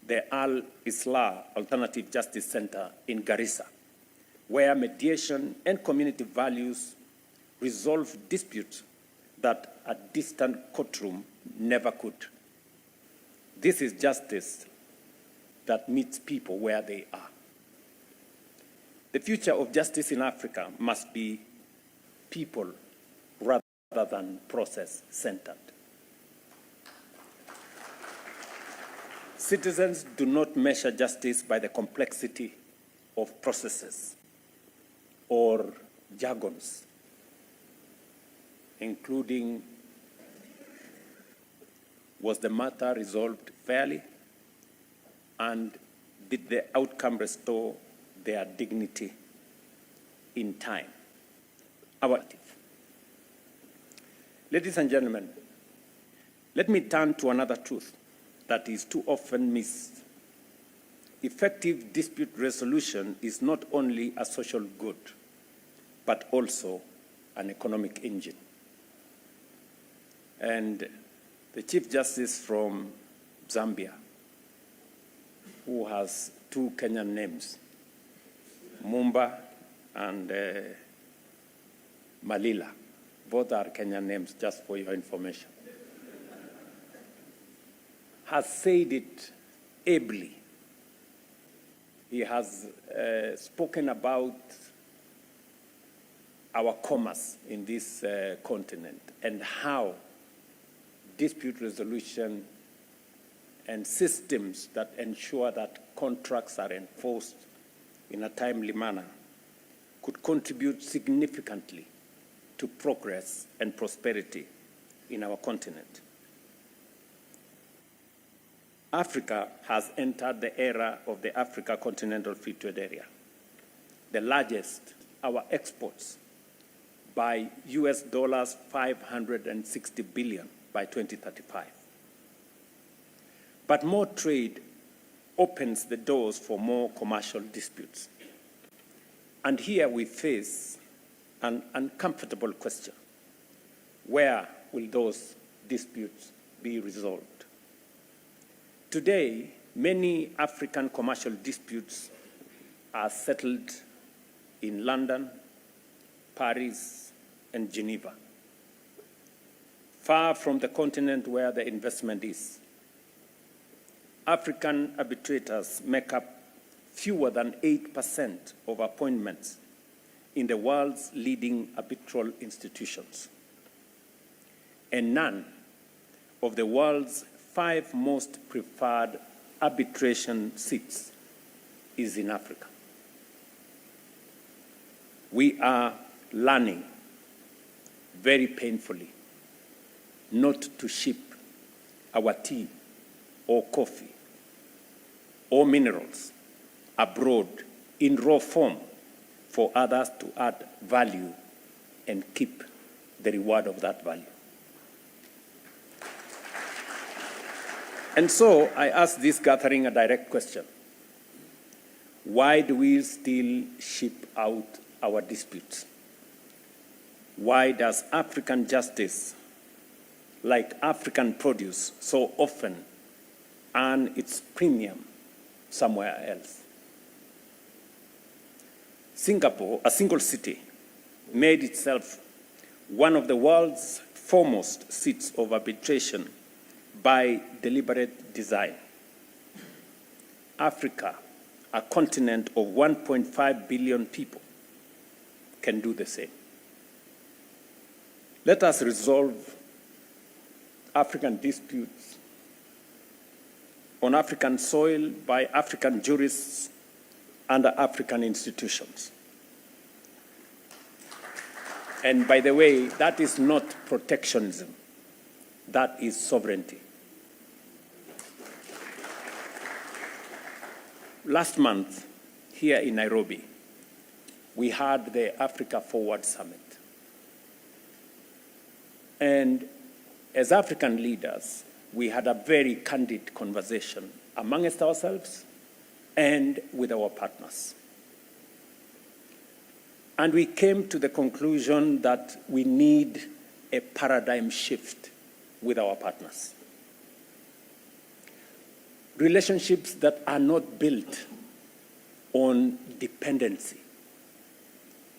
the Al-Islah Alternative Justice Center in Garissa, where mediation and community values resolve disputes that a distant courtroom never could. This is justice that meets people where they are. The future of justice in Africa must be people rather than process-centered. Citizens do not measure justice by the complexity of processes or jargons, including, was the matter resolved fairly, and did the outcome restore their dignity in time? Ladies and gentlemen, let me turn to another truth that is too often missed. Effective dispute resolution is not only a social good, but also an economic engine. And the Chief Justice from Zambia, who has two Kenyan names, Mumba and Malila, both are Kenyan names, just for your information, has said it ably. He has spoken about our commerce in this continent and how dispute resolution and systems that ensure that contracts are enforced in a timely manner could contribute significantly to progress and prosperity in our continent. Africa has entered the era of the Africa Continental Free Trade Area, the largest, our exports, by US dollars 560 billion by 2035. But more trade opens the doors for more commercial disputes. And here we face an uncomfortable question. Where will those disputes be resolved? Today, many African commercial disputes are settled in London, Paris, and Geneva, far from the continent where the investment is. African arbitrators make up fewer than 8% of appointments in the world's leading arbitral institutions, and none of the world's 5 most preferred arbitration seats is in Africa. We are learning very painfully not to ship our tea or coffee or minerals abroad in raw form for others to add value and keep the reward of that value. And so I ask this gathering a direct question. Why do we still ship out our disputes? Why does African justice, like African produce, so often earn its premium somewhere else? Singapore, a single city, made itself one of the world's foremost seats of arbitration by deliberate design. Africa, a continent of 1.5 billion people, can do the same. Let us resolve African disputes on African soil by African jurists under African institutions. And by the way, that is not protectionism, that is sovereignty. Last month, here in Nairobi, we had the Africa Forward Summit. And as African leaders, we had a very candid conversation amongst ourselves and with our partners. And we came to the conclusion that we need a paradigm shift with our partners. relationships that are not built on dependency,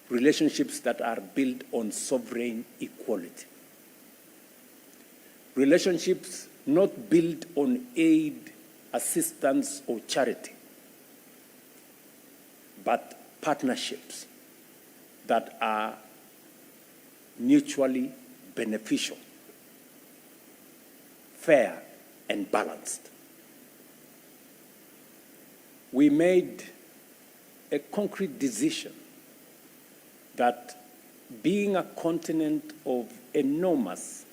relationships that are built on sovereign equality, relationships not built on aid, assistance, or charity, but partnerships that are mutually beneficial, fair, and balanced. We made a concrete decision that being a continent of enormous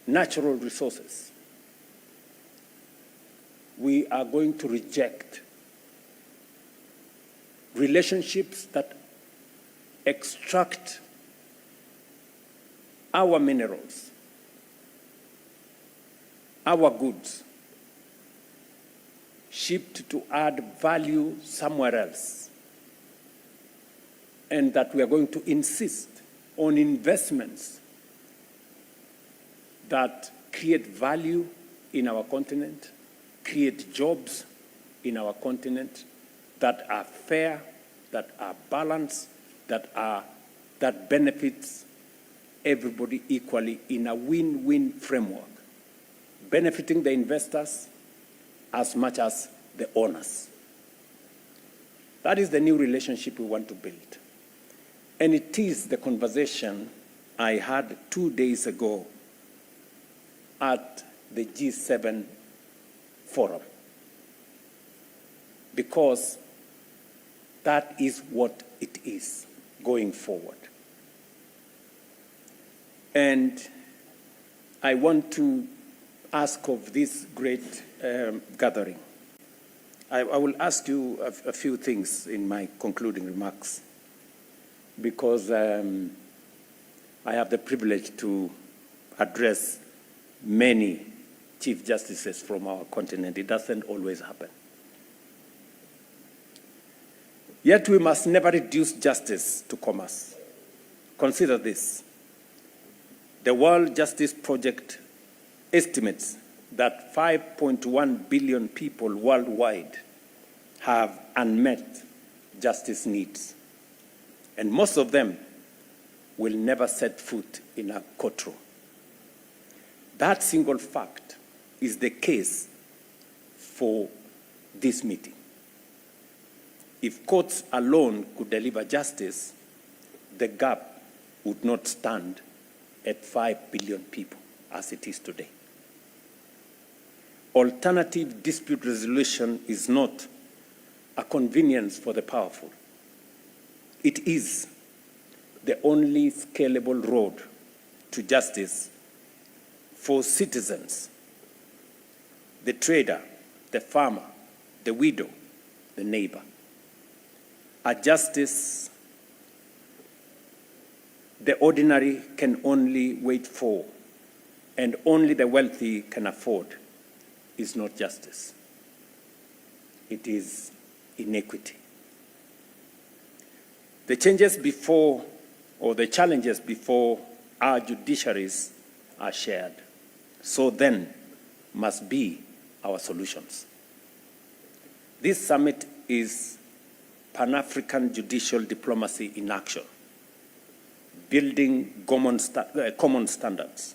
natural resources, we are going to reject relationships that extract our minerals, our goods, shipped to add value somewhere else, and that we are going to insist on investments that create value in our continent, create jobs in our continent, that are fair, that are balanced, that benefits everybody equally in a win-win framework, benefiting the investors as much as the owners. That is the new relationship we want to build. And it is the conversation I had 2 days ago at the G7 forum, because that is what it is going forward. And I want to ask of this great gathering, I will ask you a few things in my concluding remarks, because I have the privilege to address many Chief Justices from our continent. It doesn't always happen. Yet we must never reduce justice to commerce. Consider this. The World Justice Project estimates that 5.1 billion people worldwide have unmet justice needs, and most of them will never set foot in a courtroom. That single fact is the case for this meeting. If courts alone could deliver justice, the gap would not stand at 5 billion people as it is today. Alternative dispute resolution is not a convenience for the powerful. It is the only scalable road to justice for citizens, the trader, the farmer, the widow, the neighbor. A justice the ordinary can only wait for, and only the wealthy can afford, is not justice. It is inequity. The changes before, or the challenges before our judiciaries are shared. So then must be our solutions. This summit is Pan-African judicial diplomacy in action, building common standards,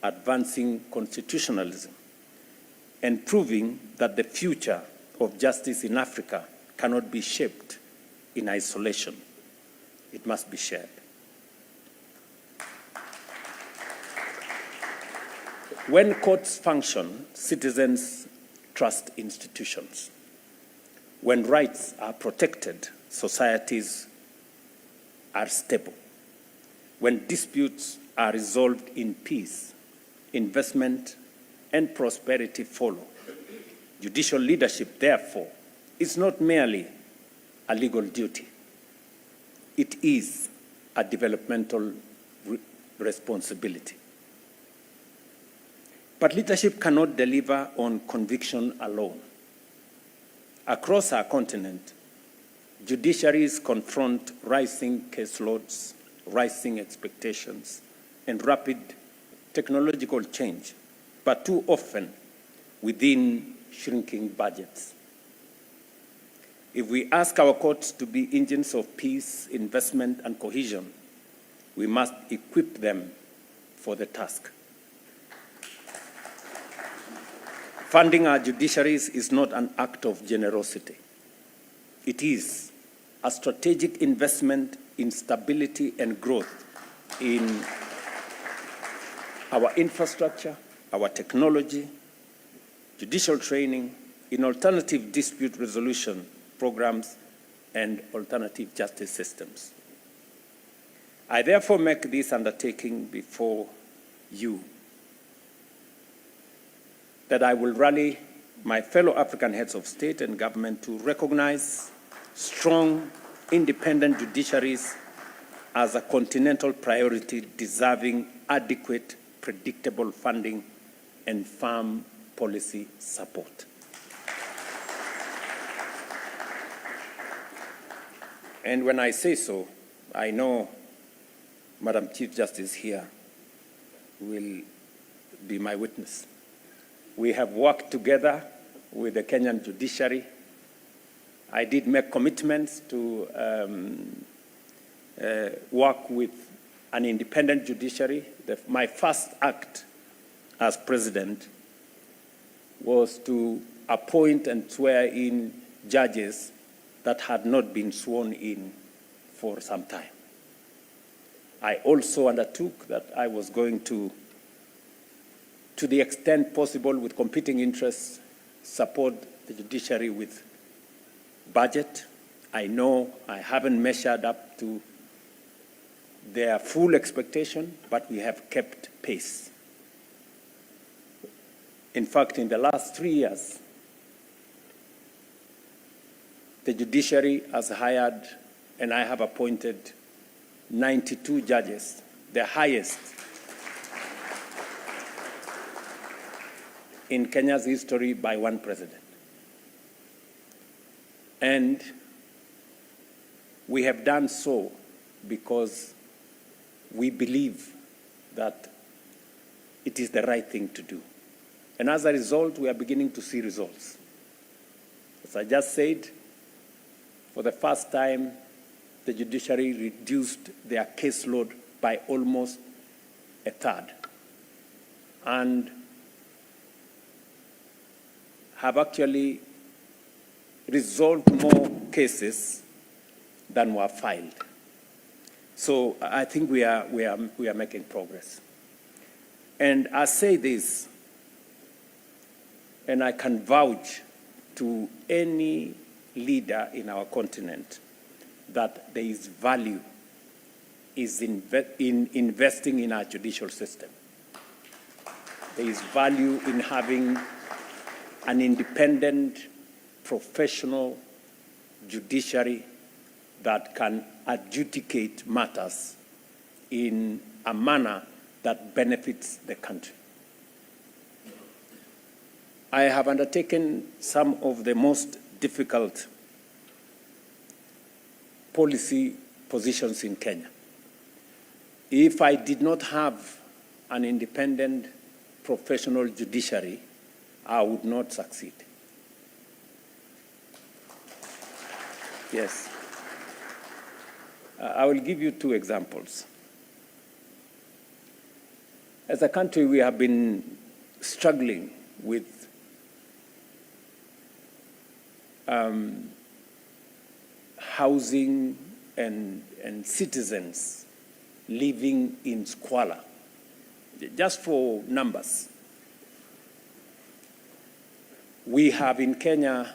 advancing constitutionalism, and proving that the future of justice in Africa cannot be shaped in isolation. It must be shared. When courts function, citizens trust institutions. When rights are protected, societies are stable. When disputes are resolved in peace, investment and prosperity follow. Judicial leadership, therefore, is not merely a legal duty. It is a developmental responsibility. But leadership cannot deliver on conviction alone. Across our continent, judiciaries confront rising caseloads, rising expectations, and rapid technological change. But too often, within shrinking budgets. If we ask our courts to be engines of peace, investment, and cohesion, we must equip them for the task. Funding our judiciaries is not an act of generosity. It is a strategic investment in stability and growth in our infrastructure, our technology, judicial training, in alternative dispute resolution programs, and alternative justice systems. I therefore make this undertaking before you that I will rally my fellow African heads of state and government to recognize strong, independent judiciaries as a continental priority deserving adequate, predictable funding and firm policy support. And when I say so, I know Madam Chief Justice here will be my witness. We have worked together with the Kenyan judiciary. I did make commitments to work with an independent judiciary. My first act as president was to appoint and swear in judges that had not been sworn in for some time. I also undertook that I was going to the extent possible with competing interests, support the judiciary with budget. I know I haven't measured up to their full expectation, but we have kept pace. In fact, in the last 3 years, the judiciary has hired, and I have appointed 92 judges, the highest in Kenya's history by one president. And we have done so because we believe that it is the right thing to do. And as a result, we are beginning to see results. As I just said, for the first time, the judiciary reduced their caseload by almost a third and have actually resolved more cases than were filed. So I think we are making progress. And I say this, and I can vouch to any leader in our continent that there is value in investing in our judicial system. There is value in having an independent, professional judiciary that can adjudicate matters in a manner that benefits the country. I have undertaken some of the most difficult policy positions in Kenya. If I did not have an independent, professional judiciary, I would not succeed. Yes. I will give you two examples. As a country, we have been struggling with housing and citizens living in squalor. Just for numbers, we have in Kenya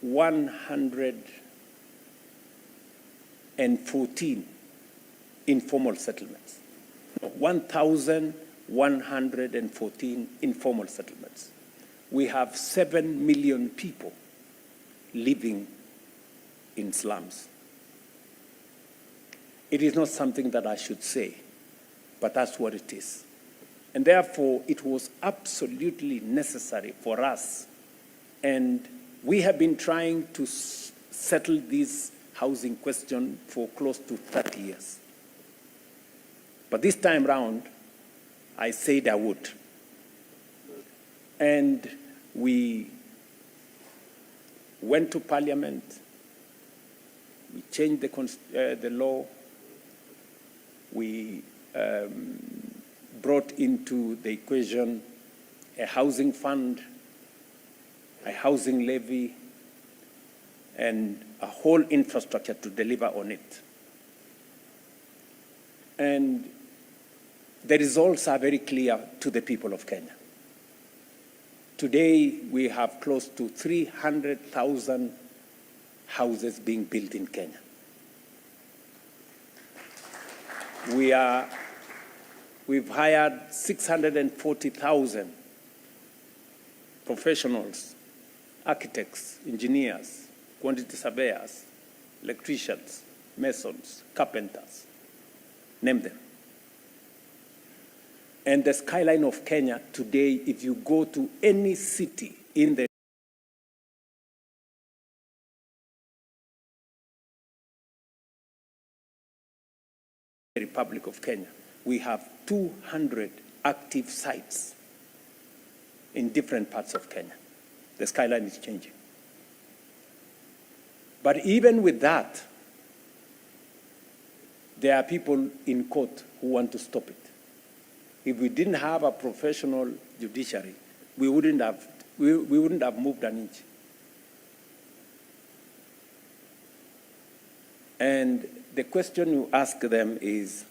114 informal settlements. 1,114 informal settlements. We have 7 million people living in slums. It is not something that I should say, but that's what it is. And therefore, it was absolutely necessary for us, and we have been trying to settle this housing question for close to 30 years. But this time round, I said I would. And we went to Parliament, we changed the law, we brought into the equation a housing fund, a housing levy, and a whole infrastructure to deliver on it. And the results are very clear to the people of Kenya. Today, we have close to 300,000 houses being built in Kenya. We've hired 640,000 professionals, architects, engineers, quantity surveyors, electricians, masons, carpenters, name them. And the skyline of Kenya today, if you go to any city in the Republic of Kenya, we have 200 active sites in different parts of Kenya. The skyline is changing. But even with that, there are people in court who want to stop it. If we didn't have a professional judiciary, we wouldn't have moved an inch. And the question you ask them is,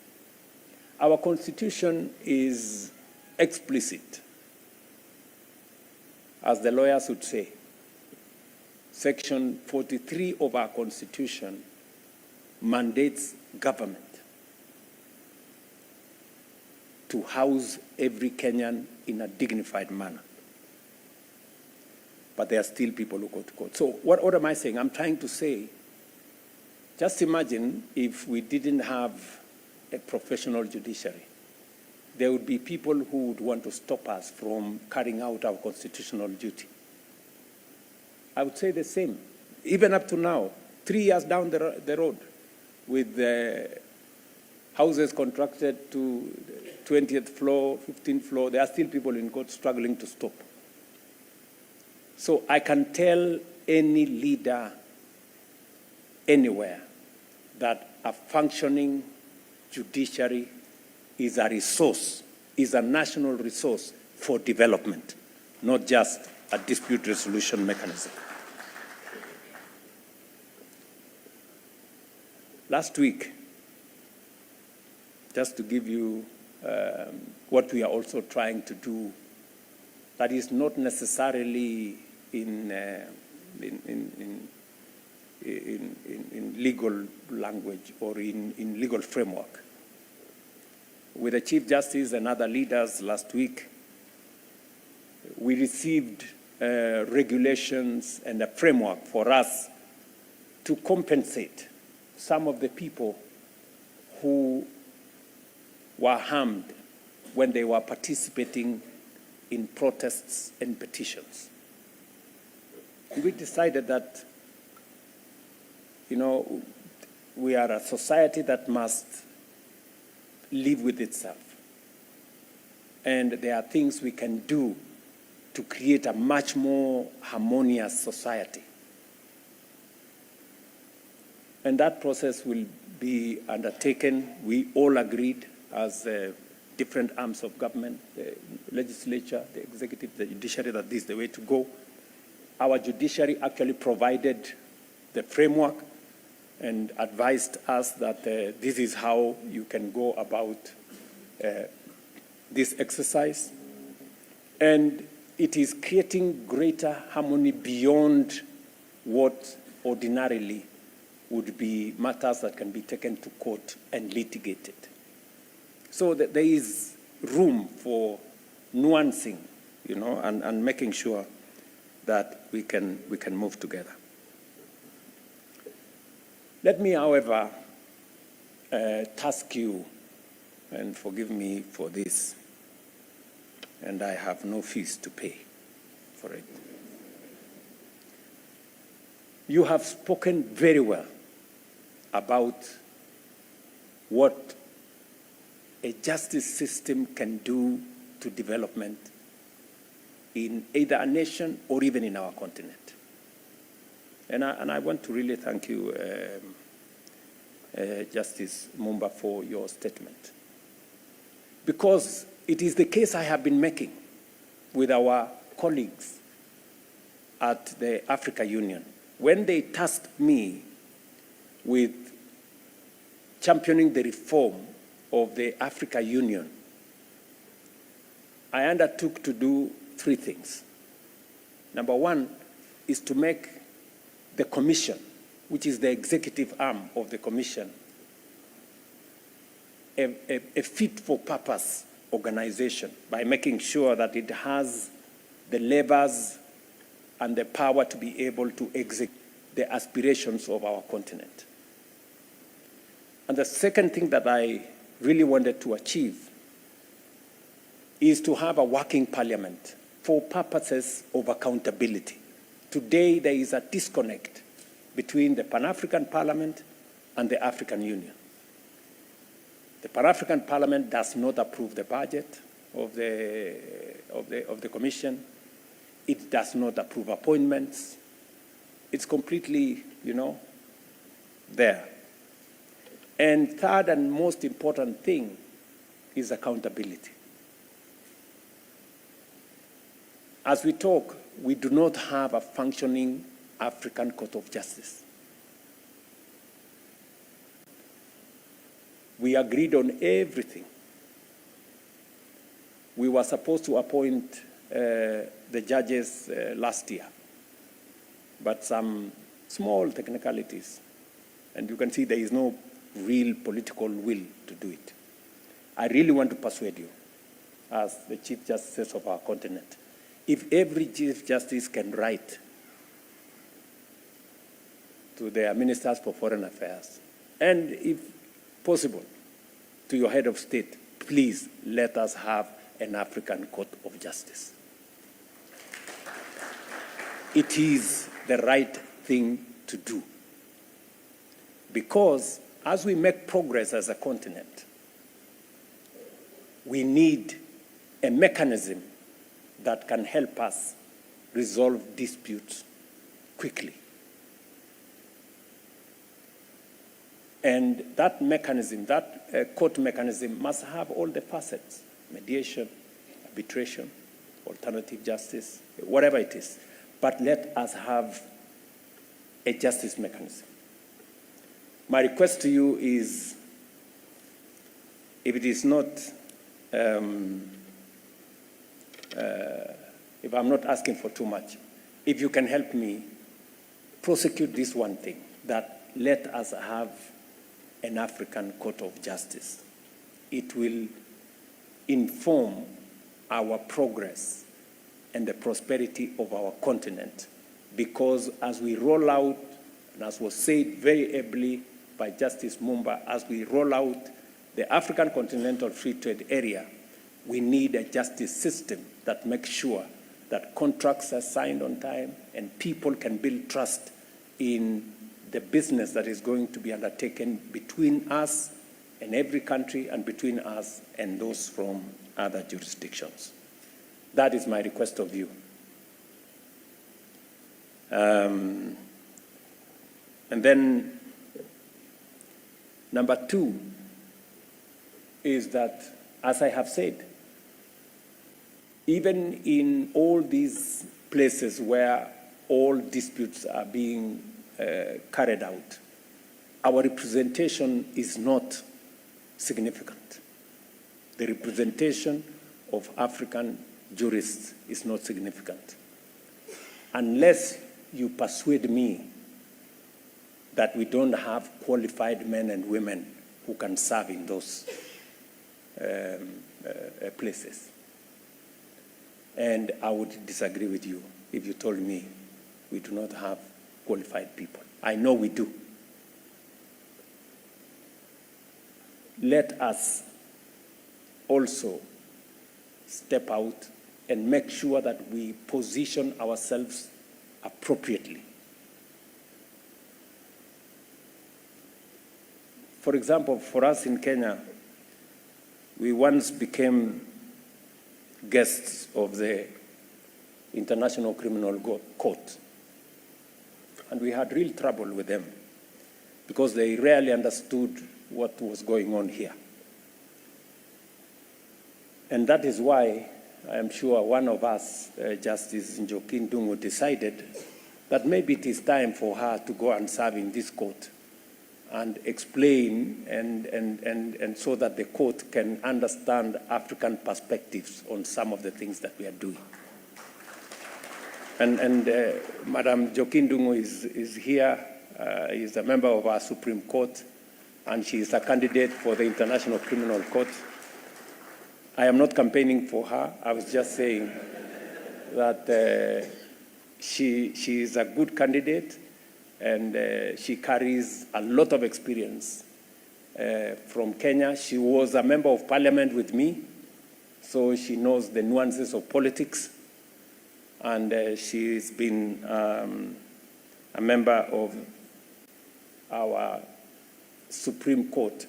our Constitution is explicit, as the lawyers would say. Section 43 of our Constitution mandates government to house every Kenyan in a dignified manner. But there are still people who go to court. So what am I saying? I'm trying to say, just imagine if we didn't have a professional judiciary. There would be people who would want to stop us from carrying out our constitutional duty. I would say the same. Even up to now, 3 years down the road, with the houses contracted to 20th floor, 15th floor, there are still people in court struggling to stop. So I can tell any leader anywhere that a functioning judiciary is a resource, is a national resource for development, not just a dispute resolution mechanism. Last week, just to give you what we are also trying to do, that is not necessarily in legal language or in legal framework. With the Chief Justice and other leaders last week, we received regulations and a framework for us to compensate some of the people who were harmed when they were participating in protests and petitions. We decided that, we are a society that must live with itself. And there are things we can do to create a much more harmonious society. And that process will be undertaken. We all agreed as different arms of government, the legislature, the executive, the judiciary, that this is the way to go. Our judiciary actually provided the framework and advised us that this is how you can go about this exercise. And it is creating greater harmony beyond what ordinarily would be matters that can be taken to court and litigated. So that there is room for nuancing, and making sure that we can move together. Let me, however, task you, and forgive me for this, and I have no fees to pay for it. You have spoken very well about what a justice system can do to development in either a nation or even in our continent. And I want to really thank you, Justice Mumba, for your statement. Because it is the case I have been making with our colleagues at the Africa Union. When they tasked me with championing the reform of the Africa Union, I undertook to do 3 things. Number 1 is to make the Commission, which is the executive arm of the Commission, a fit-for-purpose organization by making sure that it has the levers and the power to be able to execute the aspirations of our continent. And the second thing that I really wanted to achieve is to have a working parliament for purposes of accountability. Today, there is a disconnect between the Pan-African Parliament and the African Union. The Pan-African Parliament does not approve the budget of the Commission. It does not approve appointments. It's completely, there. And third and most important thing is accountability. As we talk, we do not have a functioning African Court of Justice. We agreed on everything. We were supposed to appoint the judges last year, but some small technicalities, and you can see there is no real political will to do it. I really want to persuade you, as the Chief Justices of our continent, if every Chief Justice can write to their Ministers for Foreign Affairs, and if possible, to your head of state, please let us have an African Court of Justice. It is the right thing to do. Because as we make progress as a continent, we need a mechanism that can help us resolve disputes quickly. And that mechanism, that court mechanism, must have all the facets: mediation, arbitration, alternative justice, whatever it is. But let us have a justice mechanism. My request to you is, if it is not, if I'm not asking for too much, if you can help me prosecute this one thing, that let us have an African Court of Justice. It will inform our progress and the prosperity of our continent, because as we roll out, and as was said very ably by Justice Mumba, as we roll out the African Continental Free Trade Area, we need a justice system that makes sure that contracts are signed on time and people can build trust in the business that is going to be undertaken between us and every country, and between us and those from other jurisdictions. That is my request of you. And then number 2 is that, as I have said, even in all these places where all disputes are being carried out, our representation is not significant. The representation of African jurists is not significant. Unless you persuade me that we don't have qualified men and women who can serve in those places. And I would disagree with you if you told me we do not have qualified people. I know we do. Let us also step out and make sure that we position ourselves appropriately. For example, for us in Kenya, we once became guests of the International Criminal Court. And we had real trouble with them because they rarely understood what was going on here. And that is why I am sure one of us, Justice Njoki Ndung'u, decided that maybe it is time for her to go and serve in this court and explain and so that the court can understand African perspectives on some of the things that we are doing. And Madam Njoki Ndung'u is here, is a member of our Supreme Court, and she is a candidate for the International Criminal Court. I am not campaigning for her. I was just saying that she is a good candidate, and she carries a lot of experience from Kenya. She was a member of parliament with me, so she knows the nuances of politics, and she's been a member of our Supreme Court.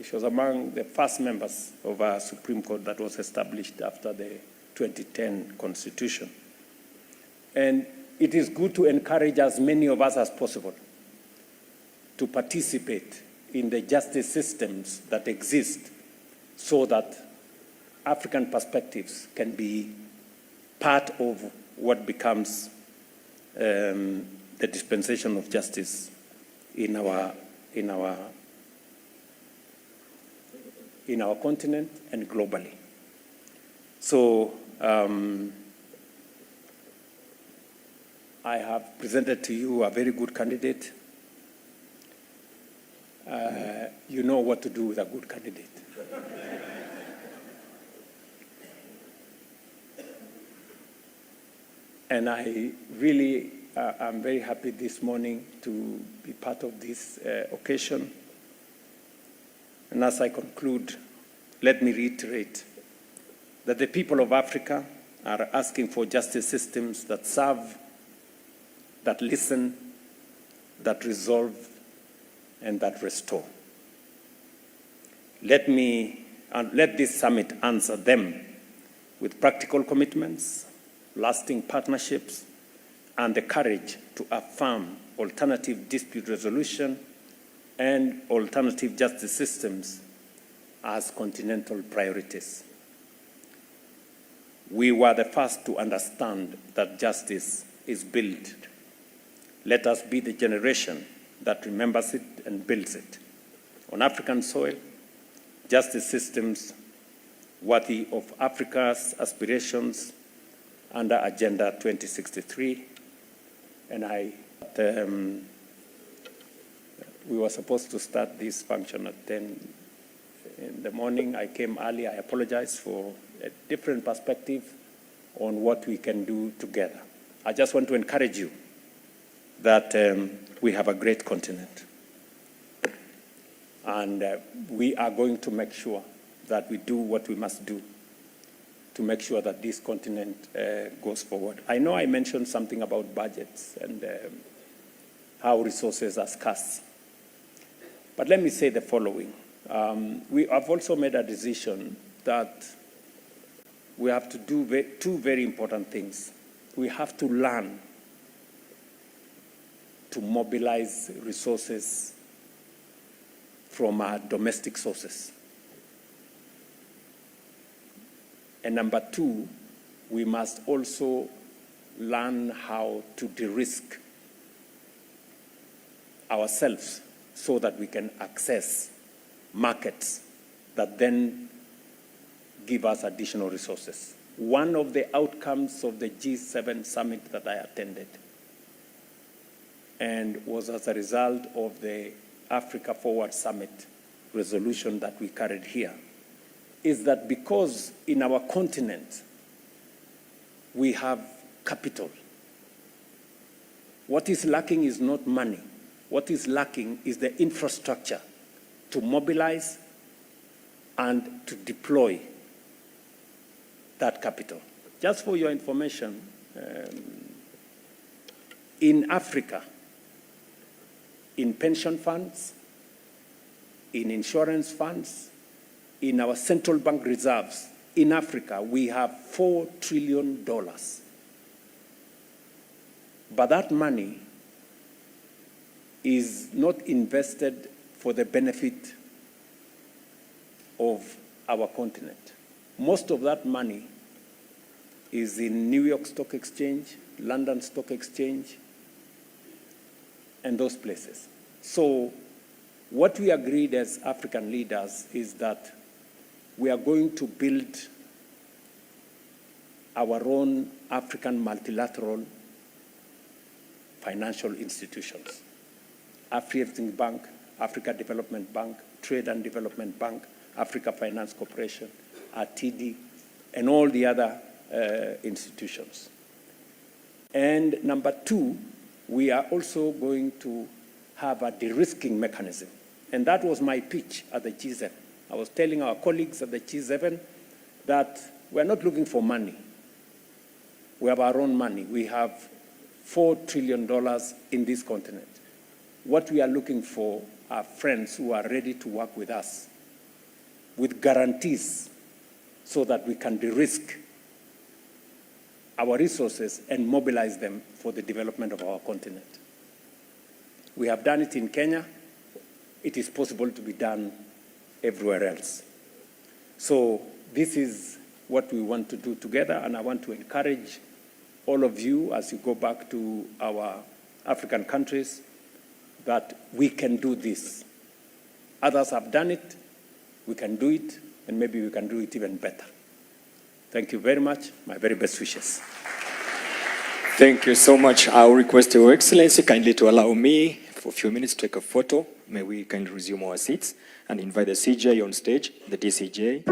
She was among the first members of our Supreme Court that was established after the 2010 Constitution. And it is good to encourage as many of us as possible to participate in the justice systems that exist so that African perspectives can be part of what becomes the dispensation of justice in our continent and globally. So I have presented to you a very good candidate. You know what to do with a good candidate. And I really am very happy this morning to be part of this occasion. And as I conclude, let me reiterate that the people of Africa are asking for justice systems that serve, that listen, that resolve, and that restore. Let this summit answer them with practical commitments, lasting partnerships, and the courage to affirm alternative dispute resolution and alternative justice systems as continental priorities. We were the first to understand that justice is built. Let us be the generation that remembers it and builds it. On African soil, justice systems worthy of Africa's aspirations under Agenda 2063. And we were supposed to start this function at 10 in the morning. I came early. I apologize for a different perspective on what we can do together. I just want to encourage you that we have a great continent. And we are going to make sure that we do what we must do to make sure that this continent goes forward. I know I mentioned something about budgets and how resources are scarce. But let me say the following. We have also made a decision that we have to do two very important things. We have to learn to mobilize resources from our domestic sources. And number two, we must also learn how to de-risk ourselves so that we can access markets that then give us additional resources. One of the outcomes of the G7 summit that I attended, and was as a result of the Africa Forward Summit resolution that we carried here, is that because in our continent we have capital, what is lacking is not money. What is lacking is the infrastructure to mobilize and to deploy that capital. Just for your information, in Africa, in pension funds, in insurance funds, in our central bank reserves, in Africa, we have $4 trillion. But that money is not invested for the benefit of our continent. Most of that money is in New York Stock Exchange, London Stock Exchange, and those places. So what we agreed as African leaders is that we are going to build our own African multilateral financial institutions. Afrexim Bank, Africa Development Bank, Trade and Development Bank, Africa Finance Corporation, RTD, and all the other institutions. And number two, we are also going to have a de-risking mechanism. And that was my pitch at the G7. I was telling our colleagues at the G7 that we're not looking for money. We have our own money. We have $4 trillion in this continent. What we are looking for are friends who are ready to work with us with guarantees so that we can de-risk our resources and mobilize them for the development of our continent. We have done it in Kenya. It is possible to be done everywhere else. So this is what we want to do together, and I want to encourage all of you as you go back to our African countries that we can do this. Others have done it, we can do it, and maybe we can do it even better. Thank you very much. My very best wishes. Thank you so much. I'll request Your Excellency kindly to allow me for a few minutes to take a photo. May we kindly resume our seats and invite the CJ on stage, the DCJ.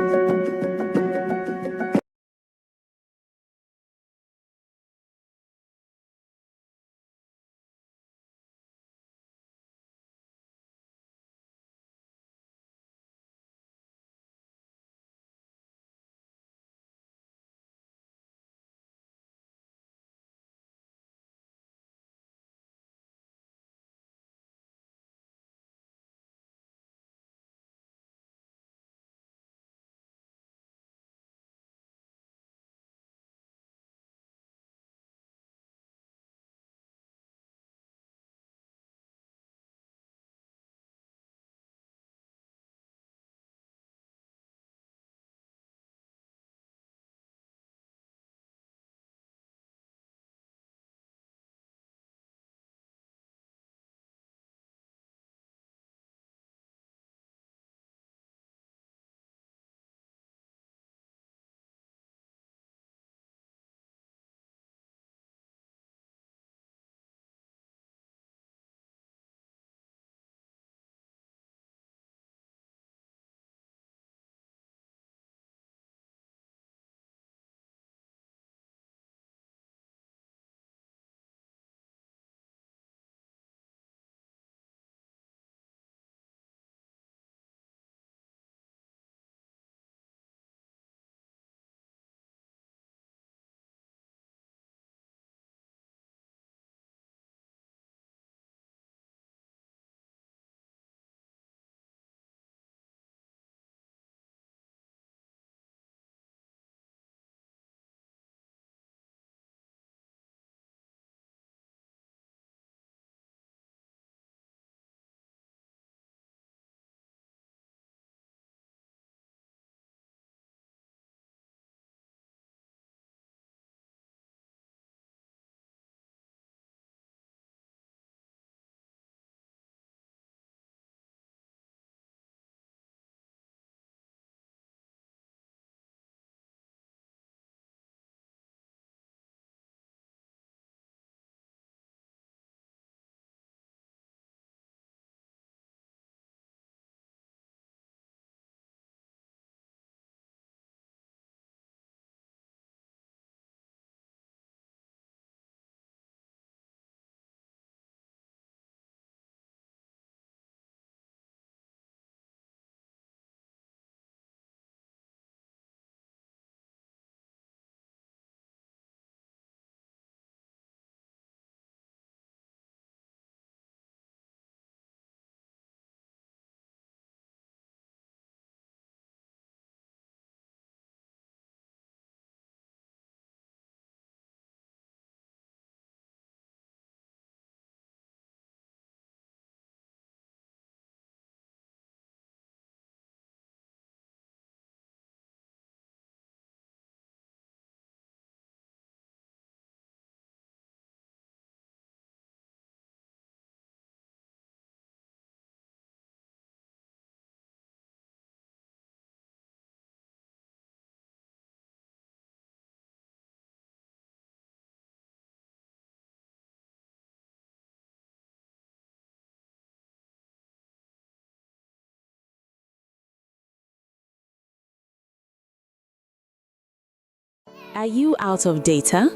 Are you out of data?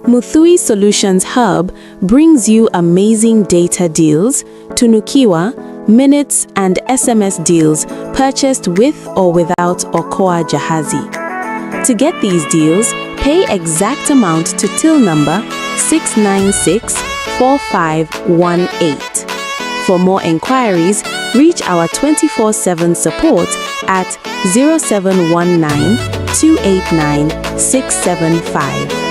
Muthui Solutions Hub brings you amazing data deals, tunukiwa, minutes and SMS deals purchased with or without Okoa Jahazi. To get these deals, pay exact amount to till number 6964518. For more enquiries, reach our 24/7 support at 0719 289 675.